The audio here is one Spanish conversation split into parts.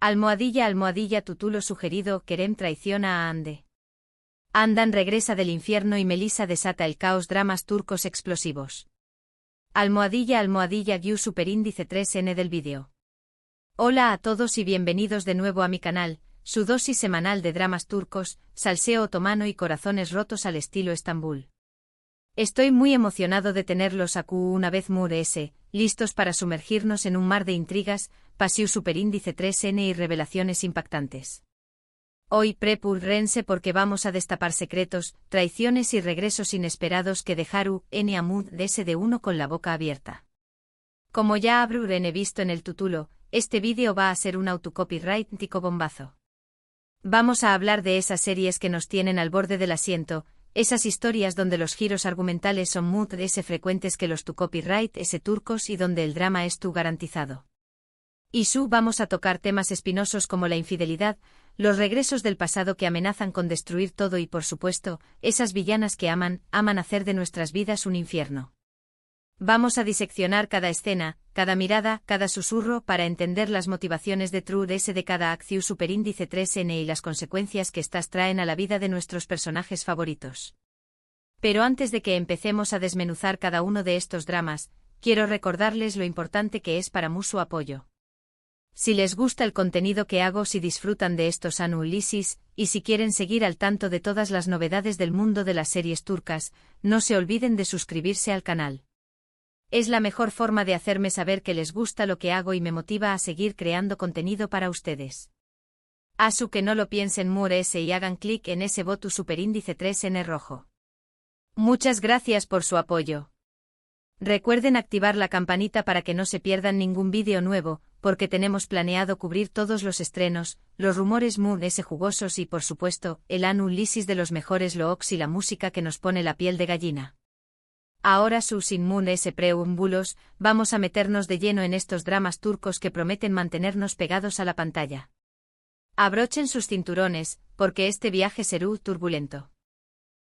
Almohadilla Tutulo sugerido, Kerem traiciona a Hande. Handan regresa del infierno y Melissa desata el caos, dramas turcos explosivos. Almohadilla view superíndice 3N del vídeo. Hola a todos y bienvenidos de nuevo a mi canal, su dosis semanal de dramas turcos, salseo otomano y corazones rotos al estilo Estambul. Estoy muy emocionado de tenerlos aquí una vez más, listos para sumergirnos en un mar de intrigas, pasiu superíndice 3N y revelaciones impactantes. Hoy prepúrense porque vamos a destapar secretos, traiciones y regresos inesperados que dejaron N Amud de uno con la boca abierta. Como ya habrán visto en el título, este vídeo va a ser un autocopyright tico bombazo. Vamos a hablar de esas series que nos tienen al borde del asiento, esas historias donde los giros argumentales son muy frecuentes que los tu copyright turcos y donde el drama es tu garantizado. Y vamos a tocar temas espinosos como la infidelidad, los regresos del pasado que amenazan con destruir todo y por supuesto, esas villanas que aman hacer de nuestras vidas un infierno. Vamos a diseccionar cada escena, cada mirada, cada susurro para entender las motivaciones de de cada acción superíndice 3N y las consecuencias que estas traen a la vida de nuestros personajes favoritos. Pero antes de que empecemos a desmenuzar cada uno de estos dramas, quiero recordarles lo importante que es para su apoyo. Si les gusta el contenido que hago, si disfrutan de estos análisis, y si quieren seguir al tanto de todas las novedades del mundo de las series turcas, no se olviden de suscribirse al canal. Es la mejor forma de hacerme saber que les gusta lo que hago y me motiva a seguir creando contenido para ustedes. Asu que no lo piensen más y hagan clic en ese botón superíndice 3N rojo. Muchas gracias por su apoyo. Recuerden activar la campanita para que no se pierdan ningún vídeo nuevo, porque tenemos planeado cubrir todos los estrenos, los rumores jugosos y por supuesto, el análisis de los mejores looks y la música que nos pone la piel de gallina. Ahora sin preámbulos, vamos a meternos de lleno en estos dramas turcos que prometen mantenernos pegados a la pantalla. Abrochen sus cinturones, porque este viaje será turbulento.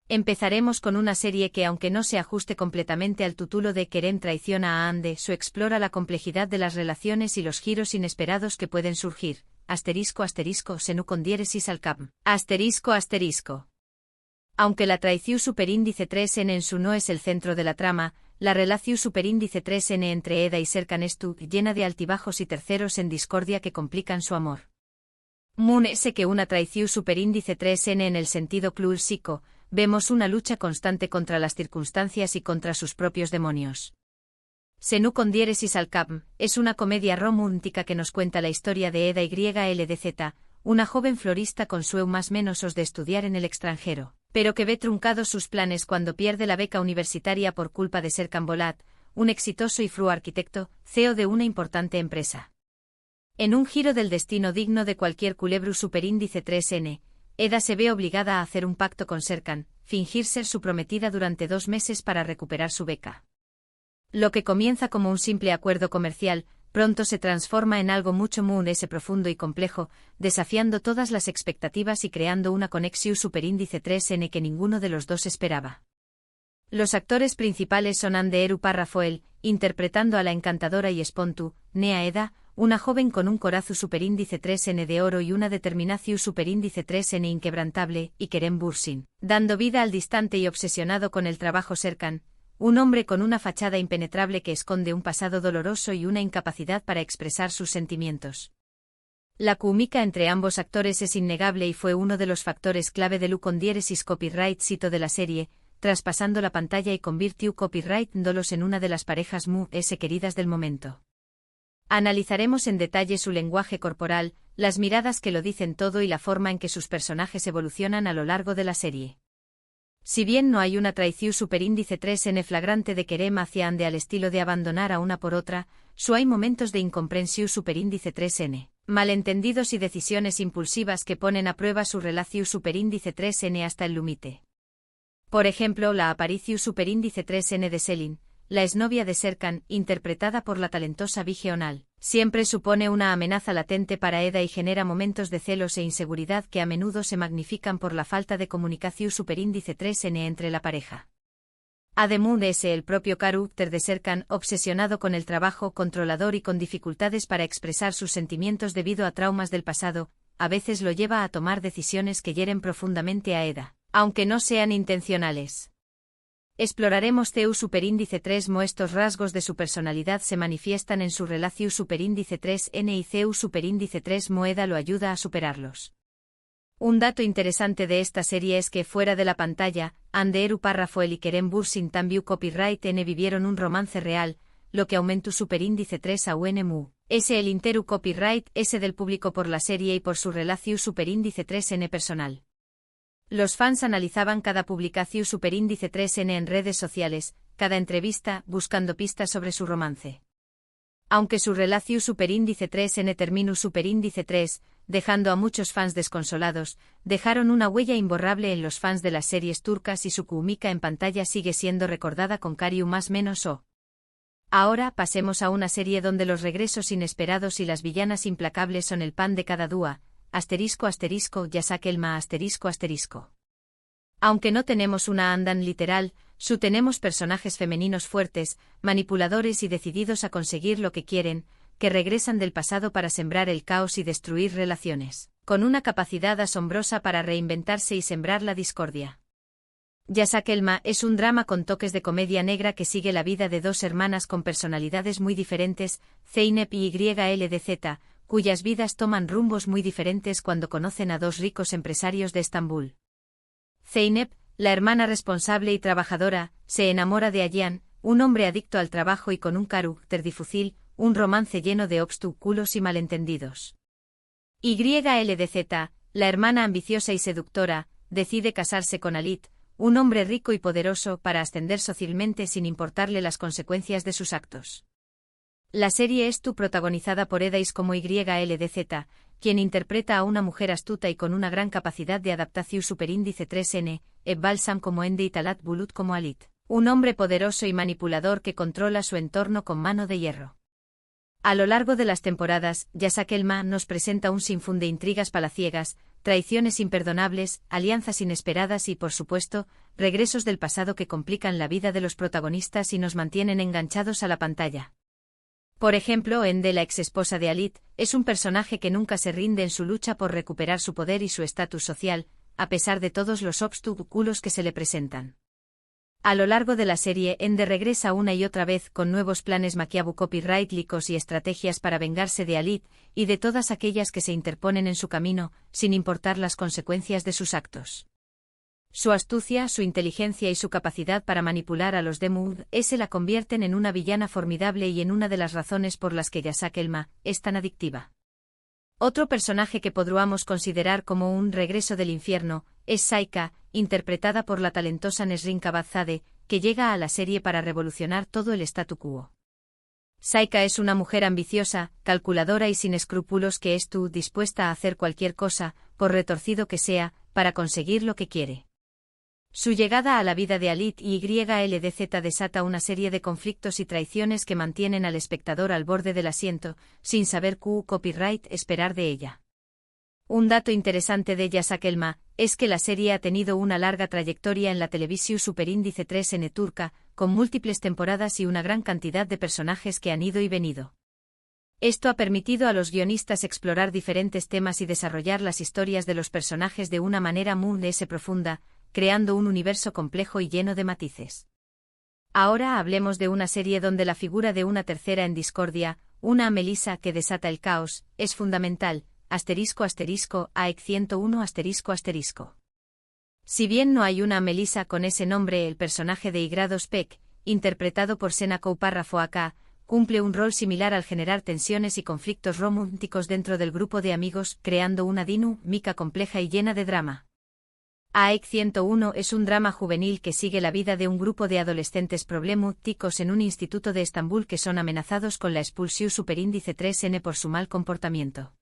Empezaremos con una serie que aunque no se ajuste completamente al título de Kerem traiciona a Hande, explora la complejidad de las relaciones y los giros inesperados que pueden surgir. Senu con diéresis al cap. Aunque la traición superíndice 3N en su no es el centro de la trama, la relación superíndice 3N entre Eda y Serkan es llena de altibajos y terceros en discordia que complican su amor. Que una traición superíndice 3N en el sentido clásico, vemos una lucha constante contra las circunstancias y contra sus propios demonios. Senu con diéresis al cap es una comedia romántica que nos cuenta la historia de Eda YLDZ, una joven florista con su más menos de estudiar en el extranjero, pero que ve truncados sus planes cuando pierde la beca universitaria por culpa de Serkan Bolat, un exitoso y fru arquitecto, CEO de una importante empresa. En un giro del destino digno de cualquier culebro superíndice 3N, Eda se ve obligada a hacer un pacto con Serkan, fingir ser su prometida durante 2 meses para recuperar su beca. Lo que comienza como un simple acuerdo comercial, pronto se transforma en algo mucho más profundo y complejo, desafiando todas las expectativas y creando una conexión superíndice 3N que ninguno de los dos esperaba. Los actores principales son Hande Erupar Rafael, interpretando a la encantadora y espontu, Nea Eda, una joven con un corazón superíndice 3N de oro y una determinación superíndice 3N inquebrantable, y Kerem Bürsin, dando vida al distante y obsesionado con el trabajo Serkan, un hombre con una fachada impenetrable que esconde un pasado doloroso y una incapacidad para expresar sus sentimientos. La química entre ambos actores es innegable y fue uno de los factores clave del con diéresis copyright cito de la serie, traspasando la pantalla y convirtió copyright dolos en una de las parejas queridas del momento. Analizaremos en detalle su lenguaje corporal, las miradas que lo dicen todo y la forma en que sus personajes evolucionan a lo largo de la serie. Si bien no hay una traición superíndice 3N flagrante de Kerem hacia Hande al estilo de abandonar a una por otra, hay momentos de incomprensión superíndice 3N, malentendidos y decisiones impulsivas que ponen a prueba su relación superíndice 3N hasta el límite. Por ejemplo, la aparición superíndice 3N de Selin, la exnovia de Serkan, interpretada por la talentosa Vige Onal, siempre supone una amenaza latente para Eda y genera momentos de celos e inseguridad que a menudo se magnifican por la falta de comunicación superíndice 3N entre la pareja. Ademún es el propio carácter de Serkan, obsesionado con el trabajo, controlador y con dificultades para expresar sus sentimientos debido a traumas del pasado, a veces lo lleva a tomar decisiones que hieren profundamente a Eda, aunque no sean intencionales. Exploraremos CEU superíndice 3 mo estos rasgos de su personalidad se manifiestan en su relación superíndice 3N y CEU superíndice 3 mo Eda lo ayuda a superarlos. Un dato interesante de esta serie es que fuera de la pantalla, Anderu párrafo el y Kerem Bursin también copyright N vivieron un romance real, lo que aumentó superíndice 3 a UNMU. S el interu copyright S del público por la serie y por su relación superíndice 3N personal. Los fans analizaban cada publicación superíndice 3N en redes sociales, cada entrevista, buscando pistas sobre su romance. Aunque su relación superíndice 3N terminó superíndice 3, dejando a muchos fans desconsolados, dejaron una huella imborrable en los fans de las series turcas y su química en pantalla sigue siendo recordada con cariño más menos o. Ahora pasemos a una serie donde los regresos inesperados y las villanas implacables son el pan de cada dúa, ***, Elma ***. Aunque no tenemos una andan literal, su tenemos personajes femeninos fuertes, manipuladores y decididos a conseguir lo que quieren, que regresan del pasado para sembrar el caos y destruir relaciones, con una capacidad asombrosa para reinventarse y sembrar la discordia. Elma es un drama con toques de comedia negra que sigue la vida de dos hermanas con personalidades muy diferentes, Zeynep y YLDZ, cuyas vidas toman rumbos muy diferentes cuando conocen a dos ricos empresarios de Estambul. Zeynep, la hermana responsable y trabajadora, se enamora de Ayhan, un hombre adicto al trabajo y con un carácter difícil, un romance lleno de obstáculos y malentendidos. YLDZ, la hermana ambiciosa y seductora, decide casarse con Halit, un hombre rico y poderoso para ascender socialmente sin importarle las consecuencias de sus actos. La serie es protagonizada por Edais como YLDZ, quien interpreta a una mujer astuta y con una gran capacidad de adaptación superíndice 3N, Balsam como Ende y Talat Bulut como Halit, un hombre poderoso y manipulador que controla su entorno con mano de hierro. A lo largo de las temporadas, Elma nos presenta un sinfín de intrigas palaciegas, traiciones imperdonables, alianzas inesperadas y, por supuesto, regresos del pasado que complican la vida de los protagonistas y nos mantienen enganchados a la pantalla. Por ejemplo, Ende, la exesposa de Halit, es un personaje que nunca se rinde en su lucha por recuperar su poder y su estatus social, a pesar de todos los obstáculos que se le presentan. A lo largo de la serie, Ende regresa una y otra vez con nuevos planes maquiavélicos y estrategias para vengarse de Halit y de todas aquellas que se interponen en su camino, sin importar las consecuencias de sus actos. Su astucia, su inteligencia y su capacidad para manipular a los Demud se la convierten en una villana formidable y en una de las razones por las que Elma es tan adictiva. Otro personaje que podríamos considerar como un regreso del infierno es Saika, interpretada por la talentosa Nesrin Kabadzadeh, que llega a la serie para revolucionar todo el statu quo. Saika es una mujer ambiciosa, calculadora y sin escrúpulos que es dispuesta a hacer cualquier cosa, por retorcido que sea, para conseguir lo que quiere. Su llegada a la vida de Halit y YLDZ desata una serie de conflictos y traiciones que mantienen al espectador al borde del asiento, sin saber qué copyright esperar de ella. Un dato interesante de Elma es que la serie ha tenido una larga trayectoria en la televisión superíndice 3N turca, con múltiples temporadas y una gran cantidad de personajes que han ido y venido. Esto ha permitido a los guionistas explorar diferentes temas y desarrollar las historias de los personajes de una manera muy profunda, creando un universo complejo y lleno de matices. Ahora hablemos de una serie donde la figura de una tercera en discordia, una Melissa que desata el caos, es fundamental, ***, AEC 101 ***. Si bien no hay una Melissa con ese nombre, el personaje de Igrados Peck, interpretado por Senako párrafo AK, cumple un rol similar al generar tensiones y conflictos románticos dentro del grupo de amigos, creando una dinámica compleja y llena de drama. AEC 101 es un drama juvenil que sigue la vida de un grupo de adolescentes problemáticos en un instituto de Estambul que son amenazados con la expulsión superíndice 3N por su mal comportamiento.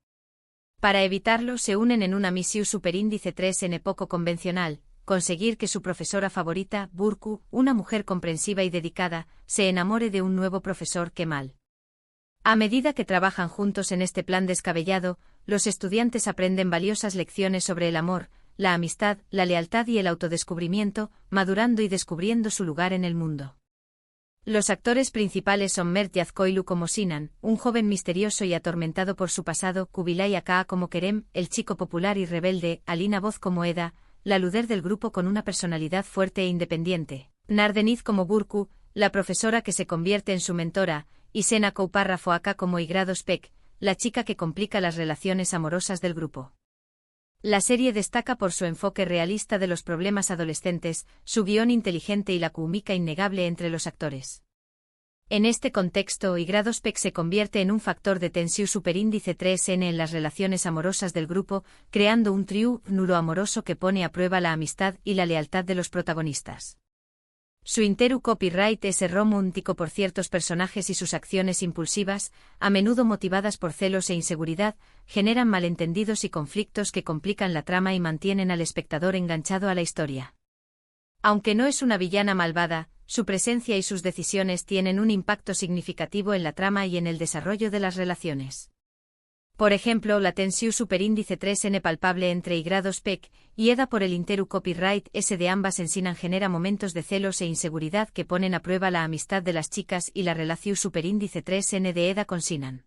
Para evitarlo se unen en una misión superíndice 3N poco convencional, conseguir que su profesora favorita, Burku, una mujer comprensiva y dedicada, se enamore de un nuevo profesor Kemal. A medida que trabajan juntos en este plan descabellado, los estudiantes aprenden valiosas lecciones sobre el amor, la amistad, la lealtad y el autodescubrimiento, madurando y descubriendo su lugar en el mundo. Los actores principales son Mert Yazkoilu como Sinan, un joven misterioso y atormentado por su pasado, Kubilay Aka como Kerem, el chico popular y rebelde, Alina Voz como Eda, la líder del grupo con una personalidad fuerte e independiente, Nardeniz como Burku, la profesora que se convierte en su mentora, y Sena Kouparra Foaka como Igrados Pek, la chica que complica las relaciones amorosas del grupo. La serie destaca por su enfoque realista de los problemas adolescentes, su guión inteligente y la química innegable entre los actores. En este contexto, Igrados Pek se convierte en un factor de tensión superíndice 3N en las relaciones amorosas del grupo, creando un triángulo amoroso que pone a prueba la amistad y la lealtad de los protagonistas. Su interu copyright es romántico por ciertos personajes y sus acciones impulsivas, a menudo motivadas por celos e inseguridad, generan malentendidos y conflictos que complican la trama y mantienen al espectador enganchado a la historia. Aunque no es una villana malvada, su presencia y sus decisiones tienen un impacto significativo en la trama y en el desarrollo de las relaciones. Por ejemplo, la tensión superíndice 3N palpable entre Igrados Pek y Eda por el interu copyright S de ambas en Sinan genera momentos de celos e inseguridad que ponen a prueba la amistad de las chicas y la relación superíndice 3N de Eda con Sinan.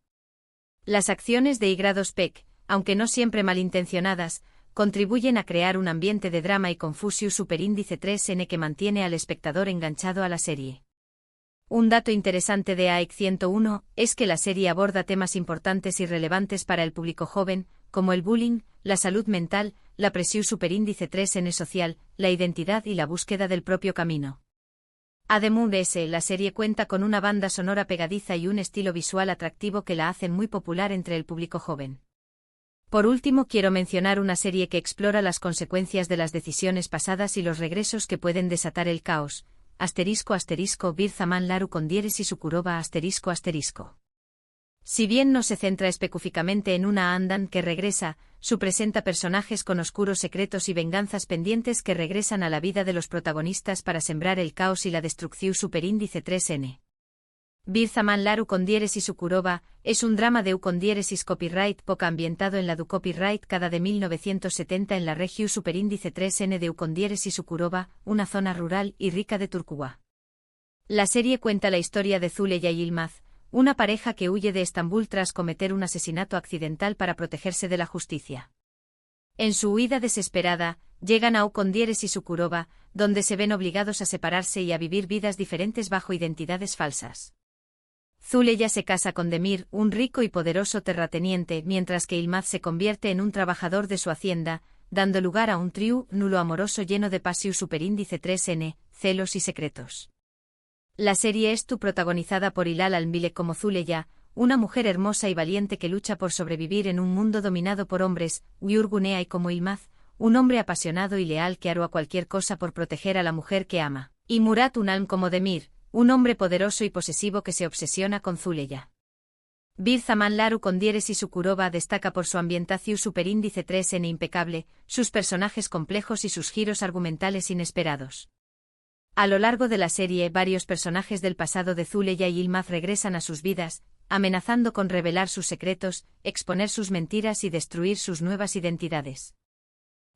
Las acciones de Igrados Pek, aunque no siempre malintencionadas, contribuyen a crear un ambiente de drama y confusión superíndice 3N que mantiene al espectador enganchado a la serie. Un dato interesante de AEC 101 es que la serie aborda temas importantes y relevantes para el público joven, como el bullying, la salud mental, la presión superíndice 3N social, la identidad y la búsqueda del propio camino. Además, la serie cuenta con una banda sonora pegadiza y un estilo visual atractivo que la hacen muy popular entre el público joven. Por último, quiero mencionar una serie que explora las consecuencias de las decisiones pasadas y los regresos que pueden desatar el caos. Bir Zaman Laru con diéresis Sukuroba ***. Si bien no se centra específicamente en una Andan que regresa, su presenta personajes con oscuros secretos y venganzas pendientes que regresan a la vida de los protagonistas para sembrar el caos y la destrucción superíndice 3N. Bir Zaman Laru con diéresis Sukuroba es un drama de con diéresis copyright poca ambientado en la du copyright cada de 1970 en la región superíndice 3N de con diéresis Sukuroba, una zona rural y rica de Turkuwa. La serie cuenta la historia de Zuleya y Yilmaz, una pareja que huye de Estambul tras cometer un asesinato accidental para protegerse de la justicia. En su huida desesperada, llegan a con diéresis Sukuroba, donde se ven obligados a separarse y a vivir vidas diferentes bajo identidades falsas. Zuleya se casa con Demir, un rico y poderoso terrateniente, mientras que Yilmaz se convierte en un trabajador de su hacienda, dando lugar a un triángulo amoroso lleno de pasión superíndice 3N, celos y secretos. La serie es protagonizada por Hilal Almile como Zuleya, una mujer hermosa y valiente que lucha por sobrevivir en un mundo dominado por hombres, Uyurguneay como Yilmaz, un hombre apasionado y leal que hará cualquier cosa por proteger a la mujer que ama, y Murat Unalm como Demir, un hombre poderoso y posesivo que se obsesiona con Zuleya. Bir Zaman Laru con diéresis Sukuroba destaca por su ambientación superíndice 3N impecable, sus personajes complejos y sus giros argumentales inesperados. A lo largo de la serie, varios personajes del pasado de Zuleya y Yilmaz regresan a sus vidas, amenazando con revelar sus secretos, exponer sus mentiras y destruir sus nuevas identidades.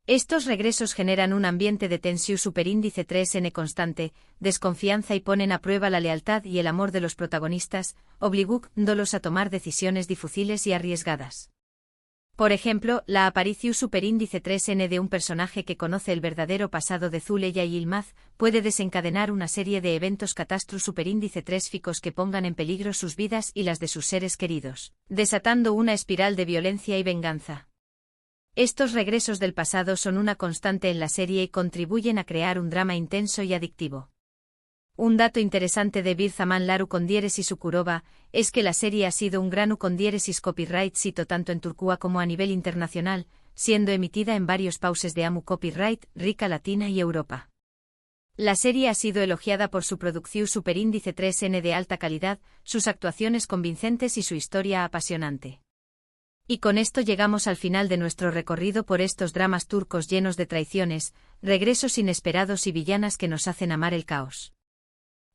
Estos regresos generan un ambiente de tensión superíndice 3N constante, desconfianza y ponen a prueba la lealtad y el amor de los protagonistas, obligándolos a tomar decisiones difíciles y arriesgadas. Por ejemplo, la aparición superíndice 3N de un personaje que conoce el verdadero pasado de Zuleya y Yilmaz puede desencadenar una serie de eventos catastro superíndice 3 que pongan en peligro sus vidas y las de sus seres queridos, desatando una espiral de violencia y venganza. Estos regresos del pasado son una constante en la serie y contribuyen a crear un drama intenso y adictivo. Un dato interesante de Bir Zaman Laru con diéresis Sukuroba es que la serie ha sido un gran con diéresis copyright sito tanto en Turquía como a nivel internacional, siendo emitida en varios pauses de AMU Copyright, Rica Latina y Europa. La serie ha sido elogiada por su producción superíndice 3N de alta calidad, sus actuaciones convincentes y su historia apasionante. Y con esto llegamos al final de nuestro recorrido por estos dramas turcos llenos de traiciones, regresos inesperados y villanas que nos hacen amar el caos.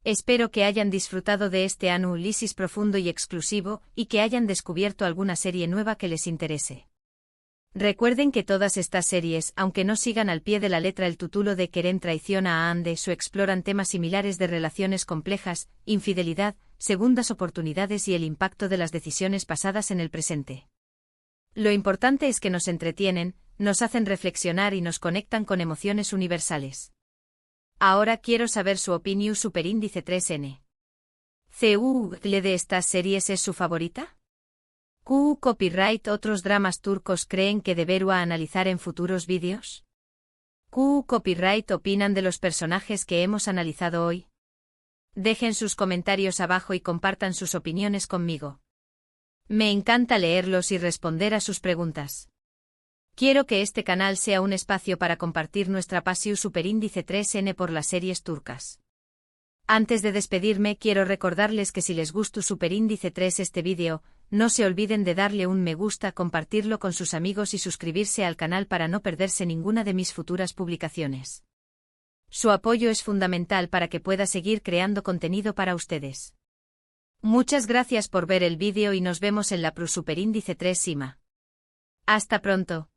Espero que hayan disfrutado de este análisis profundo y exclusivo, y que hayan descubierto alguna serie nueva que les interese. Recuerden que todas estas series, aunque no sigan al pie de la letra el título de Queren traiciona a Andes o exploran temas similares de relaciones complejas, infidelidad, segundas oportunidades y el impacto de las decisiones pasadas en el presente. Lo importante es que nos entretienen, nos hacen reflexionar y nos conectan con emociones universales. Ahora quiero saber su opinión superíndice 3N. ¿Cuál de estas series es su favorita? ¿Q copyright otros dramas turcos creen que debería analizar en futuros vídeos? ¿Q copyright opinan de los personajes que hemos analizado hoy? Dejen sus comentarios abajo y compartan sus opiniones conmigo. Me encanta leerlos y responder a sus preguntas. Quiero que este canal sea un espacio para compartir nuestra pasión superíndice 3N por las series turcas. Antes de despedirme quiero recordarles que si les gustó superíndice 3 este vídeo, no se olviden de darle un me gusta, compartirlo con sus amigos y suscribirse al canal para no perderse ninguna de mis futuras publicaciones. Su apoyo es fundamental para que pueda seguir creando contenido para ustedes. Muchas gracias por ver el vídeo y nos vemos en la superíndice 3 Sima. Hasta pronto.